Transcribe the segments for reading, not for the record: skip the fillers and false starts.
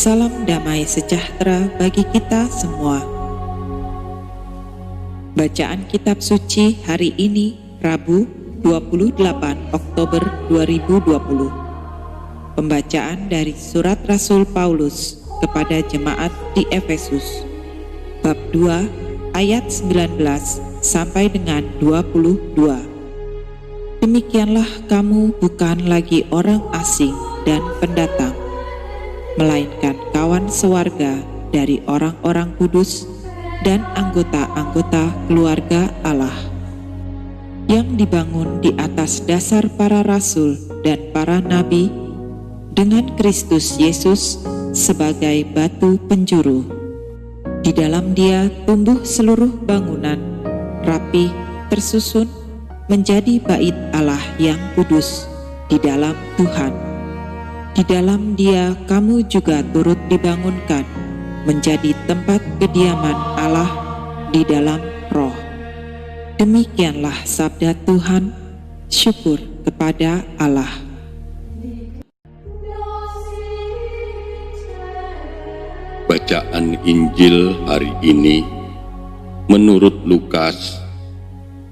Salam damai sejahtera bagi kita semua. Bacaan kitab suci hari ini, Rabu 28 Oktober 2020. Pembacaan dari surat Rasul Paulus kepada jemaat di Efesus, bab 2 ayat 19 sampai dengan 22. Demikianlah kamu bukan lagi orang asing dan pendatang, melainkan kawan sewarga dari orang-orang kudus dan anggota-anggota keluarga Allah, yang dibangun di atas dasar para rasul dan para nabi, dengan Kristus Yesus sebagai batu penjuru. Di dalam Dia tumbuh seluruh bangunan, rapi, tersusun, menjadi bait Allah yang kudus di dalam Tuhan. Di dalam Dia kamu juga turut dibangunkan menjadi tempat kediaman Allah di dalam Roh. Demikianlah sabda Tuhan. Syukur kepada Allah. Bacaan Injil hari ini menurut Lukas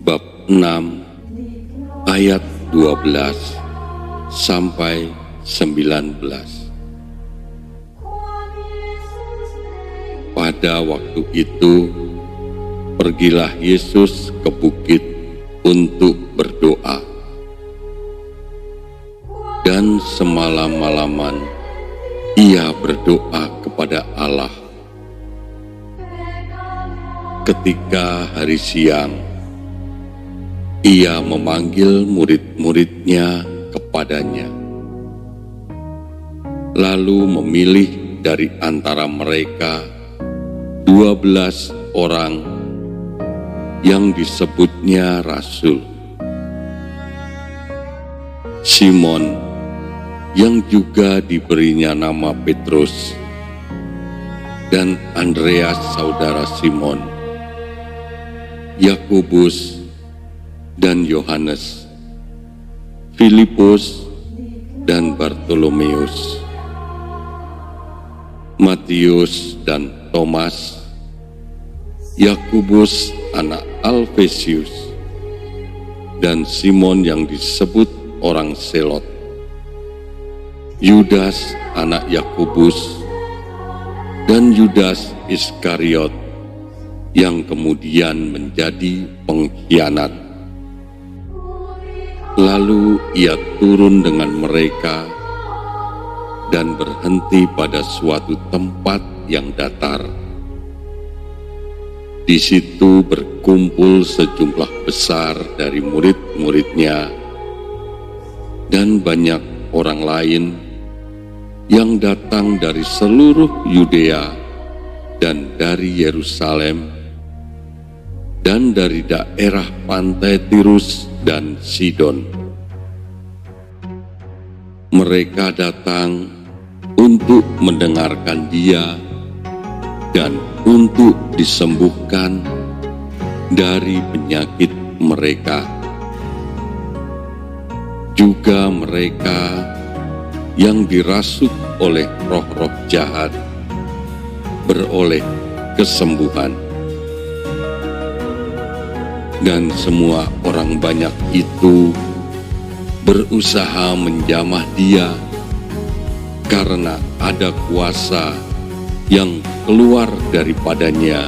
bab 6 ayat 12 sampai 19. Pada waktu itu, pergilah Yesus ke bukit untuk berdoa. Dan semalam-malaman Ia berdoa kepada Allah. Ketika hari siang, Ia memanggil murid-muridnya kepadanya, lalu memilih dari antara mereka 12 orang yang disebutnya rasul. Simon, yang juga diberinya nama Petrus, dan Andreas saudara Simon, Yakobus dan Yohanes, Filipus dan Bartolomeus, Matius dan Thomas, Yakobus anak Alfeus, dan Simon yang disebut orang Selot, Yudas anak Yakobus, dan Yudas Iskariot yang kemudian menjadi pengkhianat. Lalu Ia turun dengan mereka dan berhenti pada suatu tempat yang datar. Di situ berkumpul sejumlah besar dari murid-muridnya dan banyak orang lain yang datang dari seluruh Yudea dan dari Yerusalem dan dari daerah pantai Tirus dan Sidon. Mereka datang untuk mendengarkan Dia dan untuk disembuhkan dari penyakit mereka. Juga mereka yang dirasuk oleh roh-roh jahat beroleh kesembuhan. Dan semua orang banyak itu berusaha menjamah Dia, karena ada kuasa yang keluar daripadanya,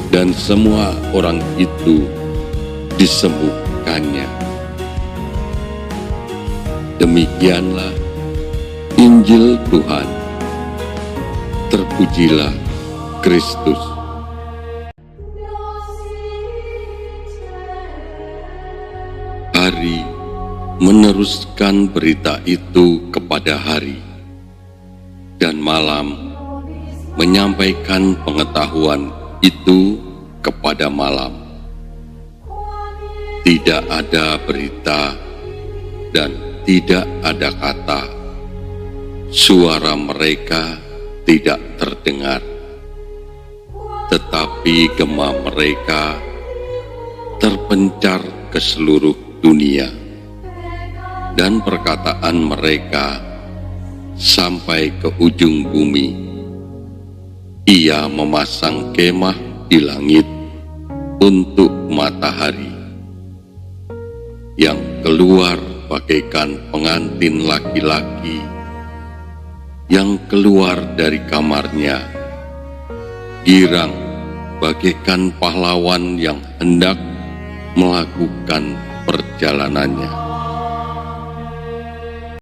dan semua orang itu disembuhkannya. Demikianlah Injil Tuhan. Terpujilah Kristus. Hari meneruskan berita itu kepada hari, dan malam menyampaikan pengetahuan itu kepada malam. Tidak ada berita dan tidak ada kata, suara mereka tidak terdengar, tetapi gema mereka terpencar ke seluruh dunia, dan perkataan mereka sampai ke ujung bumi. Ia memasang kemah di langit untuk matahari, yang keluar bagaikan pengantin laki-laki yang keluar dari kamarnya, girang bagaikan pahlawan yang hendak melakukan perjalanannya.